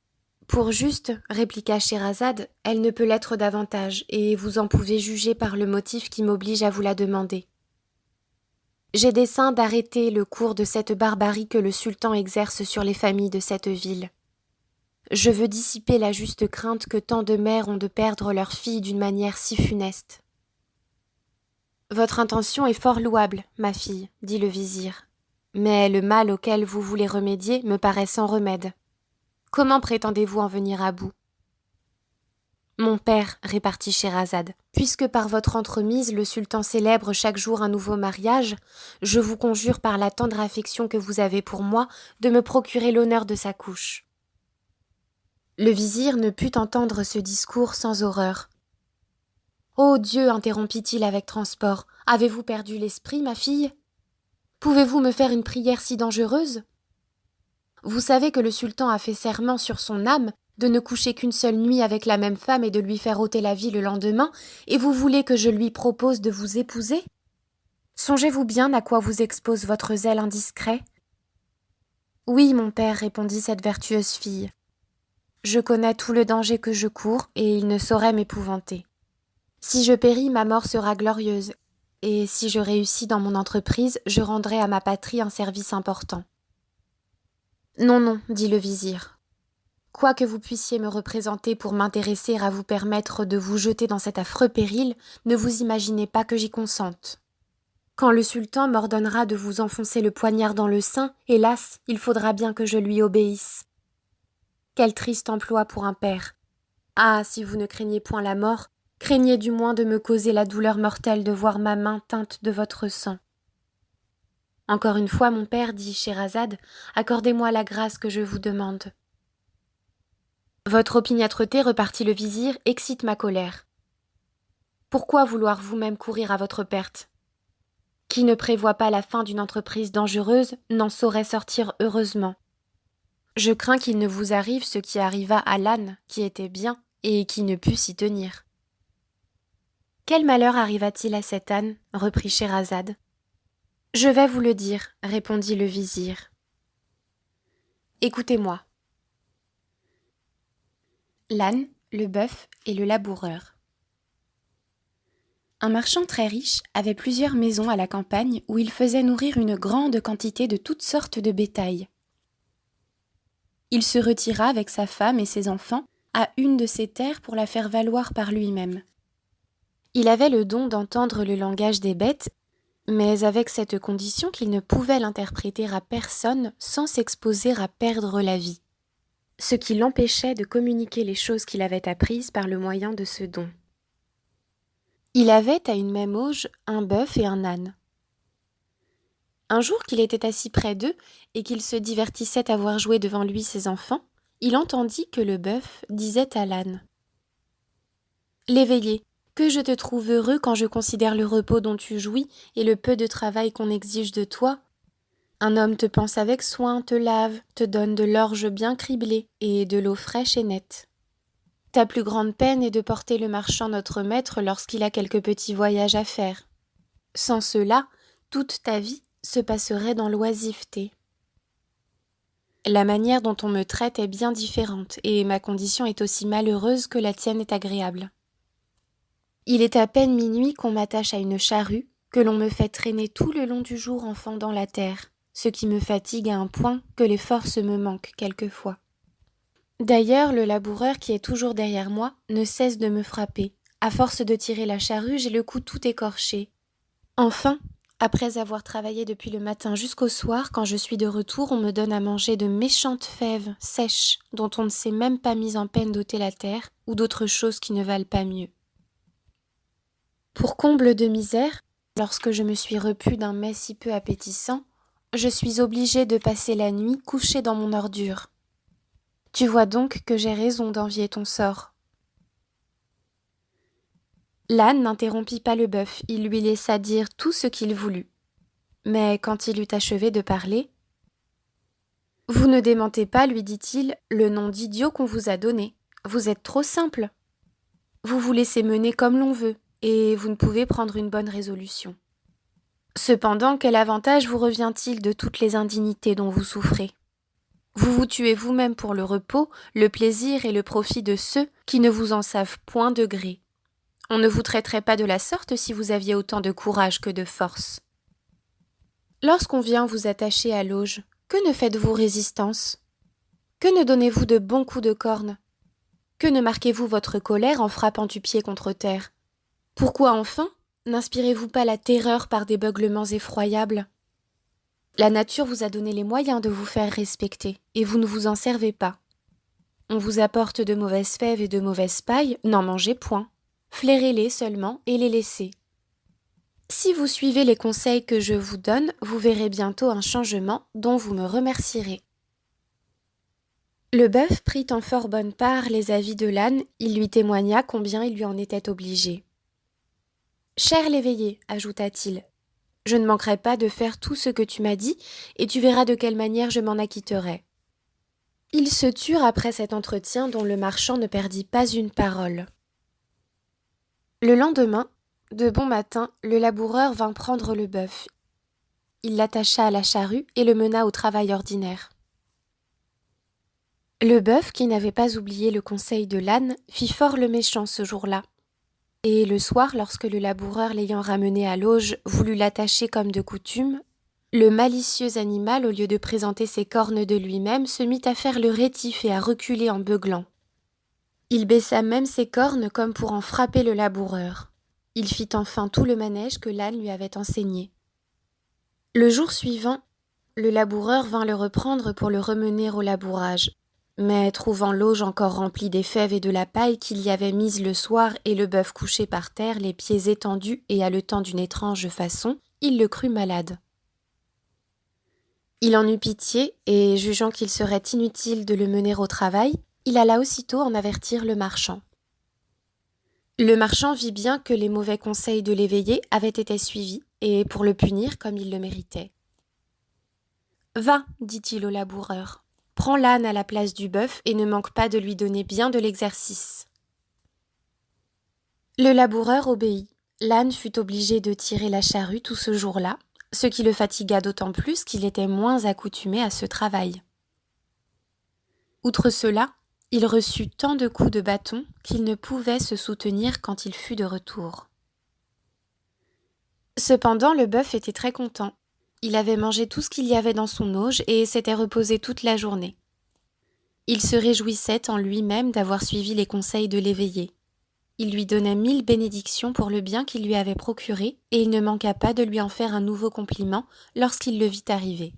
« Pour juste, répliqua Scheherazade, elle ne peut l'être davantage, et vous en pouvez juger par le motif qui m'oblige à vous la demander. J'ai dessein d'arrêter le cours de cette barbarie que le sultan exerce sur les familles de cette ville. Je veux dissiper la juste crainte que tant de mères ont de perdre leurs filles d'une manière si funeste. « Votre intention est fort louable, ma fille, dit le vizir, mais le mal auquel vous voulez remédier me paraît sans remède. Comment prétendez-vous en venir à bout ? » « Mon père, répartit Scheherazade, puisque par votre entremise le sultan célèbre chaque jour un nouveau mariage, je vous conjure par la tendre affection que vous avez pour moi de me procurer l'honneur de sa couche. » Le vizir ne put entendre ce discours sans horreur. « Ô Dieu, interrompit-il avec transport, avez-vous perdu l'esprit, ma fille ? Pouvez-vous me faire une prière si dangereuse ? Vous savez que le sultan a fait serment sur son âme de ne coucher qu'une seule nuit avec la même femme et de lui faire ôter la vie le lendemain, et vous voulez que je lui propose de vous épouser ? Songez-vous bien à quoi vous expose votre zèle indiscret ? » « Oui, mon père, répondit cette vertueuse fille. Je connais tout le danger que je cours, et il ne saurait m'épouvanter. Si je péris, ma mort sera glorieuse, et si je réussis dans mon entreprise, je rendrai à ma patrie un service important. Non, non, dit le vizir. Quoi que vous puissiez me représenter pour m'intéresser à vous permettre de vous jeter dans cet affreux péril, ne vous imaginez pas que j'y consente. Quand le sultan m'ordonnera de vous enfoncer le poignard dans le sein, hélas, il faudra bien que je lui obéisse. Quel triste emploi pour un père. Ah, si vous ne craignez point la mort, craignez du moins de me causer la douleur mortelle de voir ma main teinte de votre sang. Encore une fois, mon père, dit Scheherazade, accordez-moi la grâce que je vous demande. Votre opiniâtreté, repartit le vizir, excite ma colère. Pourquoi vouloir vous-même courir à votre perte ? Qui ne prévoit pas la fin d'une entreprise dangereuse n'en saurait sortir heureusement. Je crains qu'il ne vous arrive ce qui arriva à l'âne, qui était bien, et qui ne put s'y tenir. Quel malheur arriva-t-il à cet âne ? Reprit Scheherazade. Je vais vous le dire, répondit le vizir. Écoutez-moi. L'âne, le bœuf et le laboureur. Un marchand très riche avait plusieurs maisons à la campagne où il faisait nourrir une grande quantité de toutes sortes de bétail. Il se retira avec sa femme et ses enfants à une de ses terres pour la faire valoir par lui-même. Il avait le don d'entendre le langage des bêtes, mais avec cette condition qu'il ne pouvait l'interpréter à personne sans s'exposer à perdre la vie, ce qui l'empêchait de communiquer les choses qu'il avait apprises par le moyen de ce don. Il avait à une même auge un bœuf et un âne. Un jour qu'il était assis près d'eux et qu'il se divertissait à voir jouer devant lui ses enfants, il entendit que le bœuf disait à l'âne : « L'éveillé, que je te trouve heureux quand je considère le repos dont tu jouis et le peu de travail qu'on exige de toi. Un homme te panse avec soin, te lave, te donne de l'orge bien criblée et de l'eau fraîche et nette. Ta plus grande peine est de porter le marchand notre maître lorsqu'il a quelques petits voyages à faire. Sans cela, toute ta vie se passerait dans l'oisiveté. La manière dont on me traite est bien différente, et ma condition est aussi malheureuse que la tienne est agréable. Il est à peine minuit qu'on m'attache à une charrue, que l'on me fait traîner tout le long du jour en fendant la terre, ce qui me fatigue à un point que les forces me manquent quelquefois. D'ailleurs, le laboureur qui est toujours derrière moi ne cesse de me frapper. À force de tirer la charrue, j'ai le cou tout écorché. Enfin, après avoir travaillé depuis le matin jusqu'au soir, quand je suis de retour, on me donne à manger de méchantes fèves sèches dont on ne s'est même pas mis en peine d'ôter la terre ou d'autres choses qui ne valent pas mieux. Pour comble de misère, lorsque je me suis repue d'un mets si peu appétissant, je suis obligée de passer la nuit couchée dans mon ordure. Tu vois donc que j'ai raison d'envier ton sort. » L'âne n'interrompit pas le bœuf, il lui laissa dire tout ce qu'il voulut. Mais quand il eut achevé de parler, « Vous ne démentez pas, lui dit-il, le nom d'idiot qu'on vous a donné. Vous êtes trop simple. Vous vous laissez mener comme l'on veut, et vous ne pouvez prendre une bonne résolution. Cependant, quel avantage vous revient-il de toutes les indignités dont vous souffrez? Vous vous tuez vous-même pour le repos, le plaisir et le profit de ceux qui ne vous en savent point de gré. On ne vous traiterait pas de la sorte si vous aviez autant de courage que de force. Lorsqu'on vient vous attacher à l'auge, que ne faites-vous résistance? Que ne donnez-vous de bons coups de corne? Que ne marquez-vous votre colère en frappant du pied contre terre? Pourquoi enfin n'inspirez-vous pas la terreur par des beuglements effroyables? La nature vous a donné les moyens de vous faire respecter, et vous ne vous en servez pas. On vous apporte de mauvaises fèves et de mauvaises pailles, n'en mangez point. Flairez-les seulement et les laissez. Si vous suivez les conseils que je vous donne, vous verrez bientôt un changement dont vous me remercierez. Le bœuf prit en fort bonne part les avis de l'âne, il lui témoigna combien il lui en était obligé. « Cher l'éveillé, ajouta-t-il, je ne manquerai pas de faire tout ce que tu m'as dit, et tu verras de quelle manière je m'en acquitterai. » Ils se turent après cet entretien dont le marchand ne perdit pas une parole. Le lendemain, de bon matin, le laboureur vint prendre le bœuf. Il l'attacha à la charrue et le mena au travail ordinaire. Le bœuf, qui n'avait pas oublié le conseil de l'âne, fit fort le méchant ce jour-là. Et le soir, lorsque le laboureur l'ayant ramené à l'auge voulut l'attacher comme de coutume, le malicieux animal, au lieu de présenter ses cornes de lui-même, se mit à faire le rétif et à reculer en beuglant. Il baissa même ses cornes comme pour en frapper le laboureur. Il fit enfin tout le manège que l'âne lui avait enseigné. Le jour suivant, le laboureur vint le reprendre pour le remener au labourage. Mais trouvant l'auge encore remplie des fèves et de la paille qu'il y avait mise le soir et le bœuf couché par terre, les pieds étendus et haletant d'une étrange façon, il le crut malade. Il en eut pitié et, jugeant qu'il serait inutile de le mener au travail, il alla aussitôt en avertir le marchand. Le marchand vit bien que les mauvais conseils de l'éveillé avaient été suivis, et pour le punir comme il le méritait. « Va, dit-il au laboureur, prends l'âne à la place du bœuf et ne manque pas de lui donner bien de l'exercice. » Le laboureur obéit. L'âne fut obligé de tirer la charrue tout ce jour-là, ce qui le fatigua d'autant plus qu'il était moins accoutumé à ce travail. Outre cela, il reçut tant de coups de bâton qu'il ne pouvait se soutenir quand il fut de retour. Cependant, le bœuf était très content. Il avait mangé tout ce qu'il y avait dans son auge et s'était reposé toute la journée. Il se réjouissait en lui-même d'avoir suivi les conseils de l'éveillé. Il lui donnait 1000 bénédictions pour le bien qu'il lui avait procuré et il ne manqua pas de lui en faire un nouveau compliment lorsqu'il le vit arriver.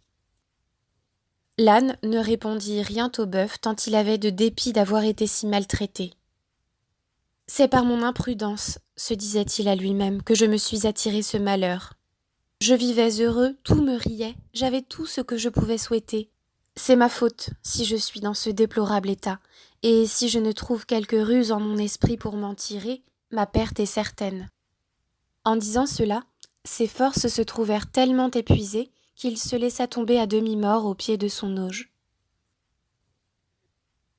L'âne ne répondit rien au bœuf tant il avait de dépit d'avoir été si maltraité. « C'est par mon imprudence, se disait-il à lui-même, que je me suis attiré ce malheur. Je vivais heureux, tout me riait, j'avais tout ce que je pouvais souhaiter. C'est ma faute si je suis dans ce déplorable état, et si je ne trouve quelque ruse en mon esprit pour m'en tirer, ma perte est certaine. » En disant cela, ses forces se trouvèrent tellement épuisées qu'il se laissa tomber à demi-mort au pied de son auge.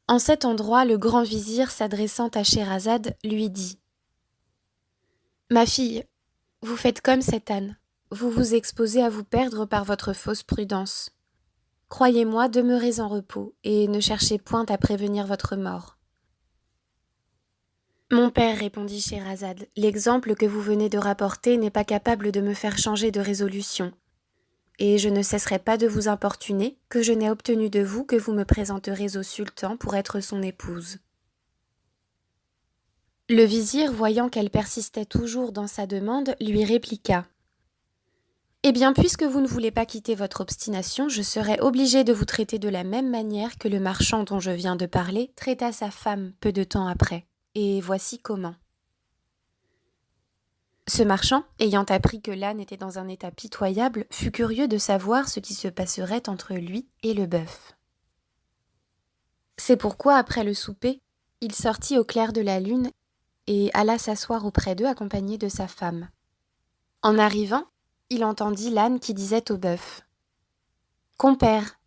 En cet endroit, le grand vizir, s'adressant à Scheherazade, lui dit « Ma fille, vous faites comme cet âne, vous vous exposez à vous perdre par votre fausse prudence. Croyez-moi, demeurez en repos, et ne cherchez point à prévenir votre mort. » « Mon père, répondit Scheherazade, l'exemple que vous venez de rapporter n'est pas capable de me faire changer de résolution. Et je ne cesserai pas de vous importuner, que je n'ai obtenu de vous que vous me présenterez au sultan pour être son épouse. » Le vizir, voyant qu'elle persistait toujours dans sa demande, lui répliqua « Eh bien, puisque vous ne voulez pas quitter votre obstination, je serai obligé de vous traiter de la même manière que le marchand dont je viens de parler traita sa femme peu de temps après. Et voici comment. Ce marchand, ayant appris que l'âne était dans un état pitoyable, fut curieux de savoir ce qui se passerait entre lui et le bœuf. C'est pourquoi, après le souper, il sortit au clair de la lune et alla s'asseoir auprès d'eux accompagné de sa femme. En arrivant, il entendit l'âne qui disait au bœuf « Compère,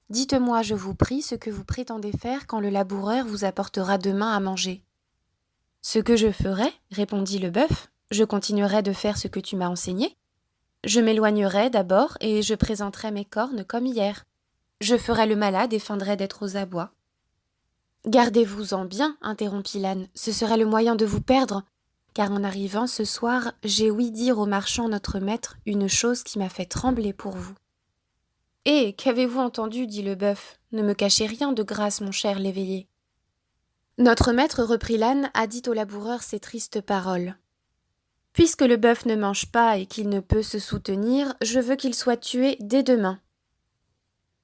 dites-moi, je vous prie, ce que vous prétendez faire quand le laboureur vous apportera demain à manger. » « Ce que je ferai, répondit le bœuf, Je continuerai de faire ce que tu m'as enseigné. Je m'éloignerai d'abord et je présenterai mes cornes comme hier. Je ferai le malade et feindrai d'être aux abois. Gardez-vous-en bien, interrompit l'âne, ce serait le moyen de vous perdre, car en arrivant ce soir, j'ai ouï dire au marchand notre maître une chose qui m'a fait trembler pour vous. Eh, qu'avez-vous entendu, dit le bœuf, ne me cachez rien de grâce, mon cher l'éveillé. Notre maître, reprit l'âne, a dit au laboureur ces tristes paroles. Puisque le bœuf ne mange pas et qu'il ne peut se soutenir, je veux qu'il soit tué dès demain.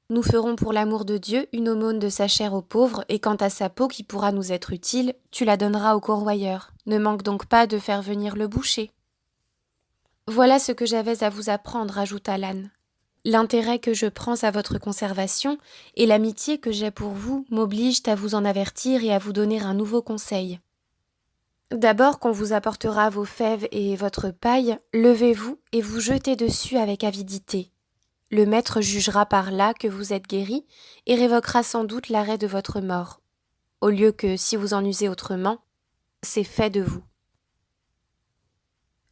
Nous ferons pour l'amour de Dieu une aumône de sa chair aux pauvres, et quant à sa peau qui pourra nous être utile, tu la donneras au corroyeur. Ne manque donc pas de faire venir le boucher. Voilà ce que j'avais à vous apprendre, ajouta l'âne. L'intérêt que je prends à votre conservation et l'amitié que j'ai pour vous m'obligent à vous en avertir et à vous donner un nouveau conseil. D'abord qu'on vous apportera vos fèves et votre paille, levez-vous et vous jetez dessus avec avidité. Le maître jugera par là que vous êtes guéri et révoquera sans doute l'arrêt de votre mort, au lieu que, si vous en usez autrement, c'est fait de vous.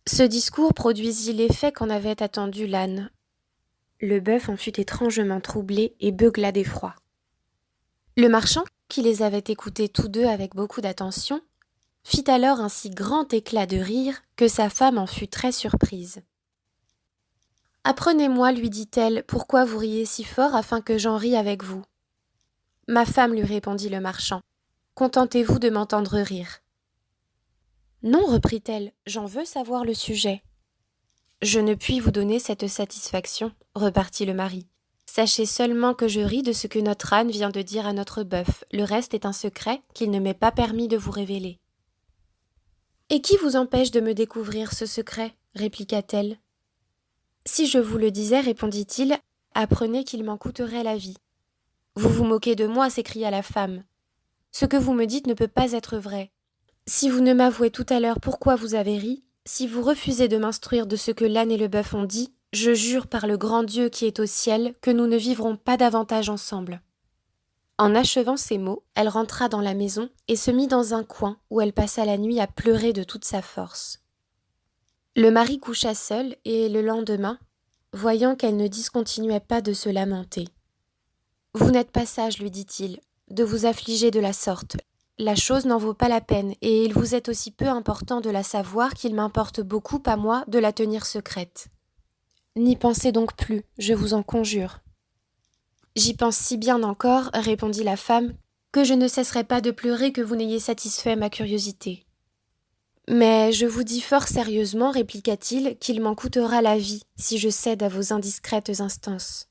Ce discours produisit l'effet qu'en avait attendu l'âne. Le bœuf en fut étrangement troublé et beugla d'effroi. Le marchand, qui les avait écoutés tous deux avec beaucoup d'attention, fit alors un si grand éclat de rire que sa femme en fut très surprise. « Apprenez-moi, lui dit-elle, pourquoi vous riez si fort afin que j'en rie avec vous. »« Ma femme, lui répondit le marchand, contentez-vous de m'entendre rire. »« Non, reprit-elle, j'en veux savoir le sujet. »« Je ne puis vous donner cette satisfaction, repartit le mari. Sachez seulement que je ris de ce que notre âne vient de dire à notre bœuf. Le reste est un secret qu'il ne m'est pas permis de vous révéler. »« Et qui vous empêche de me découvrir ce secret ? Répliqua-t-elle. Si je vous le disais, répondit-il, apprenez qu'il m'en coûterait la vie. Vous vous moquez de moi, s'écria la femme. Ce que vous me dites ne peut pas être vrai. Si vous ne m'avouez tout à l'heure pourquoi vous avez ri, si vous refusez de m'instruire de ce que l'âne et le bœuf ont dit, je jure par le grand Dieu qui est au ciel que nous ne vivrons pas davantage ensemble. En achevant ces mots, elle rentra dans la maison et se mit dans un coin où elle passa la nuit à pleurer de toute sa force. Le mari coucha seul et le lendemain, voyant qu'elle ne discontinuait pas de se lamenter. « Vous n'êtes pas sage, lui dit-il, de vous affliger de la sorte. La chose n'en vaut pas la peine et il vous est aussi peu important de la savoir qu'il m'importe beaucoup à moi de la tenir secrète. N'y pensez donc plus, je vous en conjure. »« J'y pense si bien encore, répondit la femme, que je ne cesserai pas de pleurer que vous n'ayez satisfait ma curiosité. » Mais je vous dis fort sérieusement, répliqua-t-il, qu'il m'en coûtera la vie si je cède à vos indiscrètes instances.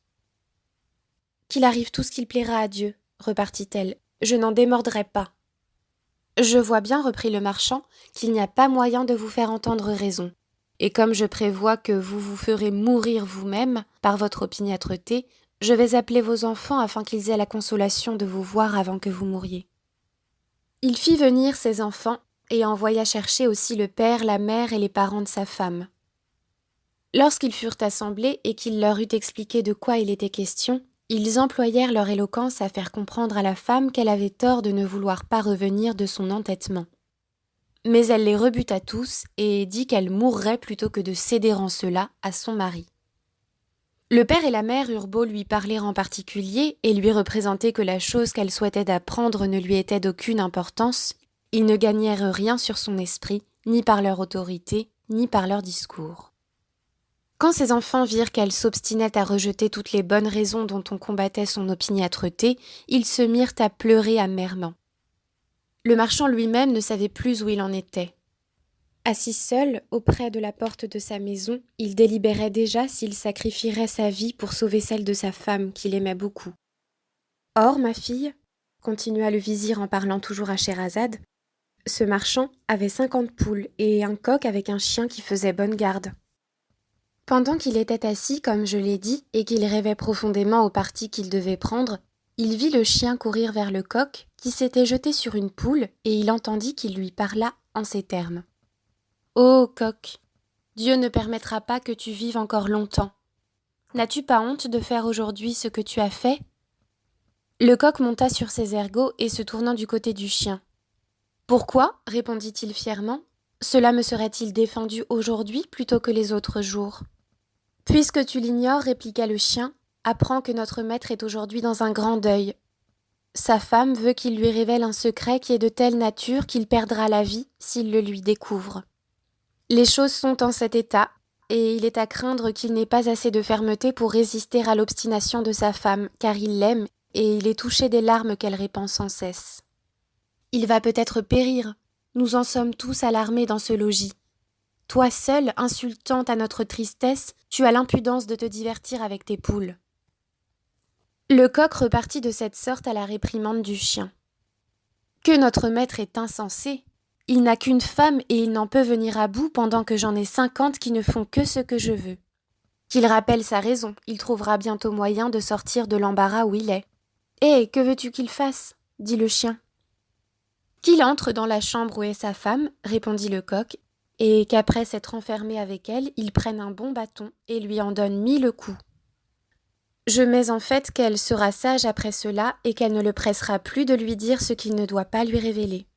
Qu'il arrive tout ce qu'il plaira à Dieu, repartit-elle, je n'en démordrai pas. Je vois bien, reprit le marchand, qu'il n'y a pas moyen de vous faire entendre raison. Et comme je prévois que vous vous ferez mourir vous-même par votre opiniâtreté, je vais appeler vos enfants afin qu'ils aient la consolation de vous voir avant que vous mouriez. Il fit venir ses enfants et envoya chercher aussi le père, la mère et les parents de sa femme. Lorsqu'ils furent assemblés et qu'il leur eut expliqué de quoi il était question, ils employèrent leur éloquence à faire comprendre à la femme qu'elle avait tort de ne vouloir pas revenir de son entêtement. Mais elle les rebuta tous et dit qu'elle mourrait plutôt que de céder en cela à son mari. Le père et la mère eurent beau lui parler en particulier et lui représenter que la chose qu'elle souhaitait d'apprendre ne lui était d'aucune importance, ils ne gagnèrent rien sur son esprit, ni par leur autorité, ni par leur discours. Quand ses enfants virent qu'elle s'obstinait à rejeter toutes les bonnes raisons dont on combattait son opiniâtreté, ils se mirent à pleurer amèrement. Le marchand lui-même ne savait plus où il en était. Assis seul, auprès de la porte de sa maison, il délibérait déjà s'il sacrifierait sa vie pour sauver celle de sa femme qu'il aimait beaucoup. « Or, ma fille, » continua le vizir en parlant toujours à Scheherazade, ce marchand avait 50 poules et un coq avec un chien qui faisait bonne garde. Pendant qu'il était assis, comme je l'ai dit, et qu'il rêvait profondément au parti qu'il devait prendre, il vit le chien courir vers le coq qui s'était jeté sur une poule et il entendit qu'il lui parla en ces termes. « Ô coq, Dieu ne permettra pas que tu vives encore longtemps. N'as-tu pas honte de faire aujourd'hui ce que tu as fait ?» Le coq monta sur ses ergots et se tournant du côté du chien. « Pourquoi ?» répondit-il fièrement. « Cela me serait-il défendu aujourd'hui plutôt que les autres jours? Puisque tu l'ignores, répliqua le chien, apprends que notre maître est aujourd'hui dans un grand deuil. Sa femme veut qu'il lui révèle un secret qui est de telle nature qu'il perdra la vie s'il le lui découvre. Les choses sont en cet état, et il est à craindre qu'il n'ait pas assez de fermeté pour résister à l'obstination de sa femme, car il l'aime, et il est touché des larmes qu'elle répand sans cesse. Il va peut-être périr, nous en sommes tous alarmés dans ce logis. Toi seul, insultant à notre tristesse, tu as l'impudence de te divertir avec tes poules. Le coq repartit de cette sorte à la réprimande du chien. Que notre maître est insensé! Il n'a qu'une femme et il n'en peut venir à bout pendant que j'en ai 50 qui ne font que ce que je veux. Qu'il rappelle sa raison, il trouvera bientôt moyen de sortir de l'embarras où il est. « Eh, que veux-tu qu'il fasse » dit le chien. « Qu'il entre dans la chambre où est sa femme, » répondit le coq, « et qu'après s'être enfermé avec elle, il prenne un bon bâton et lui en donne 1000 coups. Je mets en fait qu'elle sera sage après cela et qu'elle ne le pressera plus de lui dire ce qu'il ne doit pas lui révéler. »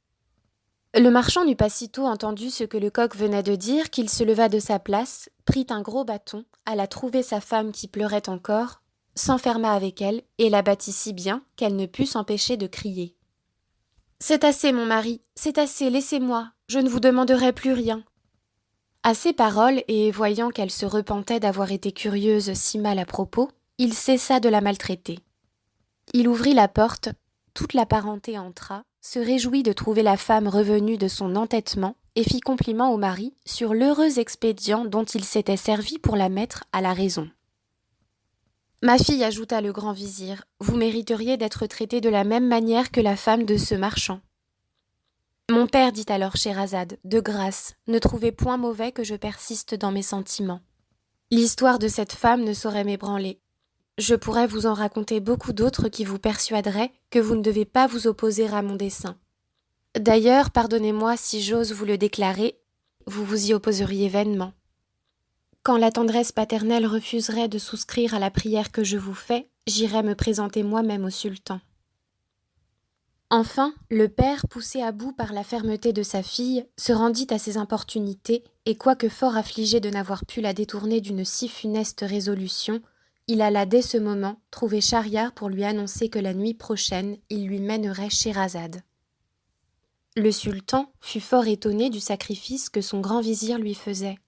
Le marchand n'eut pas sitôt entendu ce que le coq venait de dire qu'il se leva de sa place, prit un gros bâton, alla trouver sa femme qui pleurait encore, s'enferma avec elle et la battit si bien qu'elle ne put s'empêcher de crier. « C'est assez, mon mari, c'est assez, laissez-moi, je ne vous demanderai plus rien. » À ces paroles, et voyant qu'elle se repentait d'avoir été curieuse si mal à propos, il cessa de la maltraiter. Il ouvrit la porte, toute la parenté entra, se réjouit de trouver la femme revenue de son entêtement et fit compliment au mari sur l'heureux expédient dont il s'était servi pour la mettre à la raison. « Ma fille, ajouta le grand vizir, vous mériteriez d'être traitée de la même manière que la femme de ce marchand. » Mon père, dit alors Scheherazade, de grâce, ne trouvez point mauvais que je persiste dans mes sentiments. L'histoire de cette femme ne saurait m'ébranler. Je pourrais vous en raconter beaucoup d'autres qui vous persuaderaient que vous ne devez pas vous opposer à mon dessein. D'ailleurs, pardonnez-moi si j'ose vous le déclarer, vous vous y opposeriez vainement. Quand la tendresse paternelle refuserait de souscrire à la prière que je vous fais, j'irai me présenter moi-même au sultan. Enfin, le père, poussé à bout par la fermeté de sa fille, se rendit à ses importunités, et quoique fort affligé de n'avoir pu la détourner d'une si funeste résolution, il alla dès ce moment trouver Schahriar pour lui annoncer que la nuit prochaine, il lui mènerait Scheherazade. Le sultan fut fort étonné du sacrifice que son grand vizir lui faisait.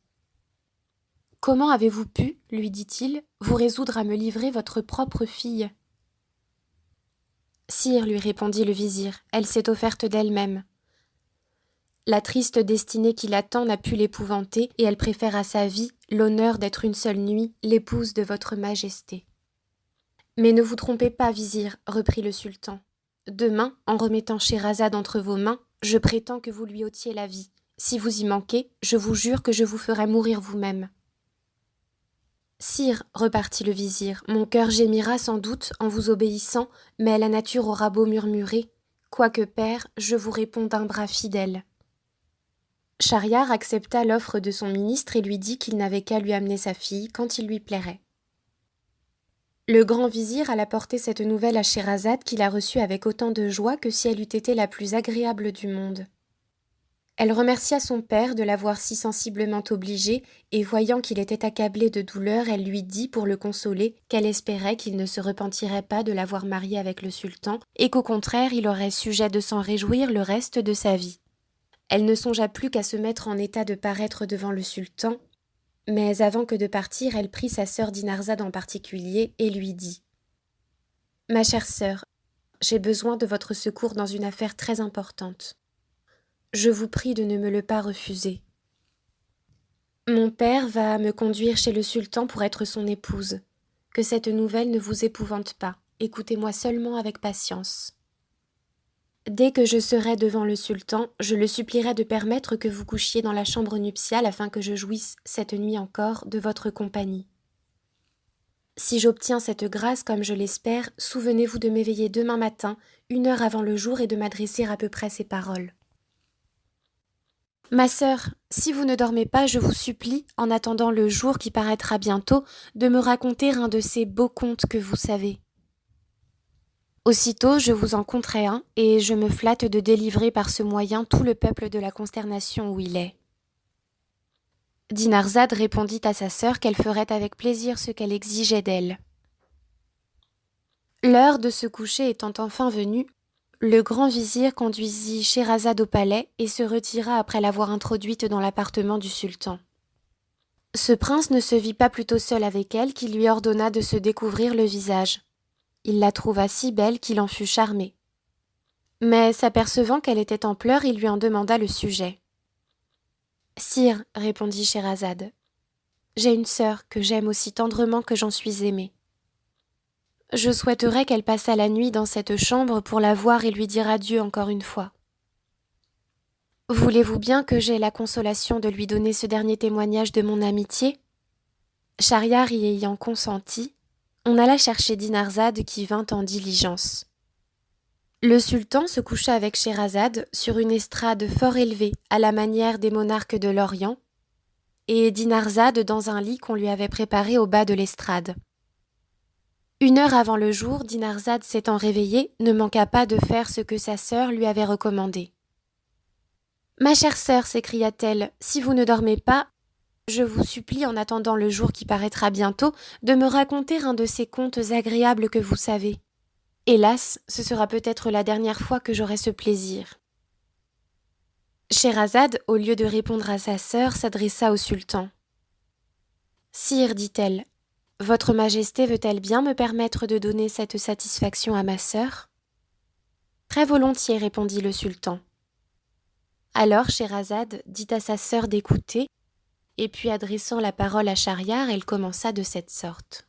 « Comment avez-vous pu, lui dit-il, vous résoudre à me livrer votre propre fille ?»« Sire, lui répondit le vizir, elle s'est offerte d'elle-même. La triste destinée qui l'attend n'a pu l'épouvanter et elle préfère à sa vie l'honneur d'être une seule nuit l'épouse de votre majesté. »« Mais ne vous trompez pas, vizir, reprit le sultan. Demain, en remettant Scheherazade entre vos mains, je prétends que vous lui ôtiez la vie. Si vous y manquez, je vous jure que je vous ferai mourir vous-même. »« Sire, repartit le vizir, mon cœur gémira sans doute en vous obéissant, mais la nature aura beau murmurer. Quoique père, je vous réponds d'un bras fidèle. » Schahriar accepta l'offre de son ministre et lui dit qu'il n'avait qu'à lui amener sa fille quand il lui plairait. Le grand vizir alla porter cette nouvelle à Scheherazade qui la reçut avec autant de joie que si elle eût été la plus agréable du monde. Elle remercia son père de l'avoir si sensiblement obligé et voyant qu'il était accablé de douleur, elle lui dit pour le consoler qu'elle espérait qu'il ne se repentirait pas de l'avoir marié avec le sultan et qu'au contraire il aurait sujet de s'en réjouir le reste de sa vie. Elle ne songea plus qu'à se mettre en état de paraître devant le sultan, mais avant que de partir, elle prit sa sœur Dinarzade en particulier et lui dit « Ma chère sœur, j'ai besoin de votre secours dans une affaire très importante. Je vous prie de ne me le pas refuser. Mon père va me conduire chez le sultan pour être son épouse. Que cette nouvelle ne vous épouvante pas. Écoutez-moi seulement avec patience. Dès que je serai devant le sultan, je le supplierai de permettre que vous couchiez dans la chambre nuptiale afin que je jouisse cette nuit encore de votre compagnie. Si j'obtiens cette grâce comme je l'espère, souvenez-vous de m'éveiller demain matin, 1 heure avant le jour, et de m'adresser à peu près ces paroles. Ma sœur, si vous ne dormez pas, je vous supplie, en attendant le jour qui paraîtra bientôt, de me raconter un de ces beaux contes que vous savez. Aussitôt, je vous en conterai un, et je me flatte de délivrer par ce moyen tout le peuple de la consternation où il est. Dinarzade répondit à sa sœur qu'elle ferait avec plaisir ce qu'elle exigeait d'elle. L'heure de se coucher étant enfin venue, le grand vizir conduisit Scheherazade au palais et se retira après l'avoir introduite dans l'appartement du sultan. Ce prince ne se vit pas plutôt seul avec elle qu'il lui ordonna de se découvrir le visage. Il la trouva si belle qu'il en fut charmé. Mais s'apercevant qu'elle était en pleurs, il lui en demanda le sujet. « Sire, répondit Scheherazade, j'ai une sœur que j'aime aussi tendrement que j'en suis aimée. Je souhaiterais qu'elle passât la nuit dans cette chambre pour la voir et lui dire adieu encore une fois. Voulez-vous bien que j'aie la consolation de lui donner ce dernier témoignage de mon amitié ?» Schahriar y ayant consenti, on alla chercher Dinarzade qui vint en diligence. Le sultan se coucha avec Scheherazade sur une estrade fort élevée à la manière des monarques de l'Orient, et Dinarzade dans un lit qu'on lui avait préparé au bas de l'estrade. 1 heure avant le jour, Dinarzade s'étant réveillée, ne manqua pas de faire ce que sa sœur lui avait recommandé. « Ma chère sœur, s'écria-t-elle, si vous ne dormez pas, je vous supplie, en attendant le jour qui paraîtra bientôt, de me raconter un de ces contes agréables que vous savez. Hélas, ce sera peut-être la dernière fois que j'aurai ce plaisir. » Scheherazade, au lieu de répondre à sa sœur, s'adressa au sultan. « Sire, dit-elle, votre majesté veut-elle bien me permettre de donner cette satisfaction à ma sœur ?»« Très volontiers, répondit le sultan. Alors Scheherazade dit à sa sœur d'écouter, et puis adressant la parole à Schahriar, elle commença de cette sorte.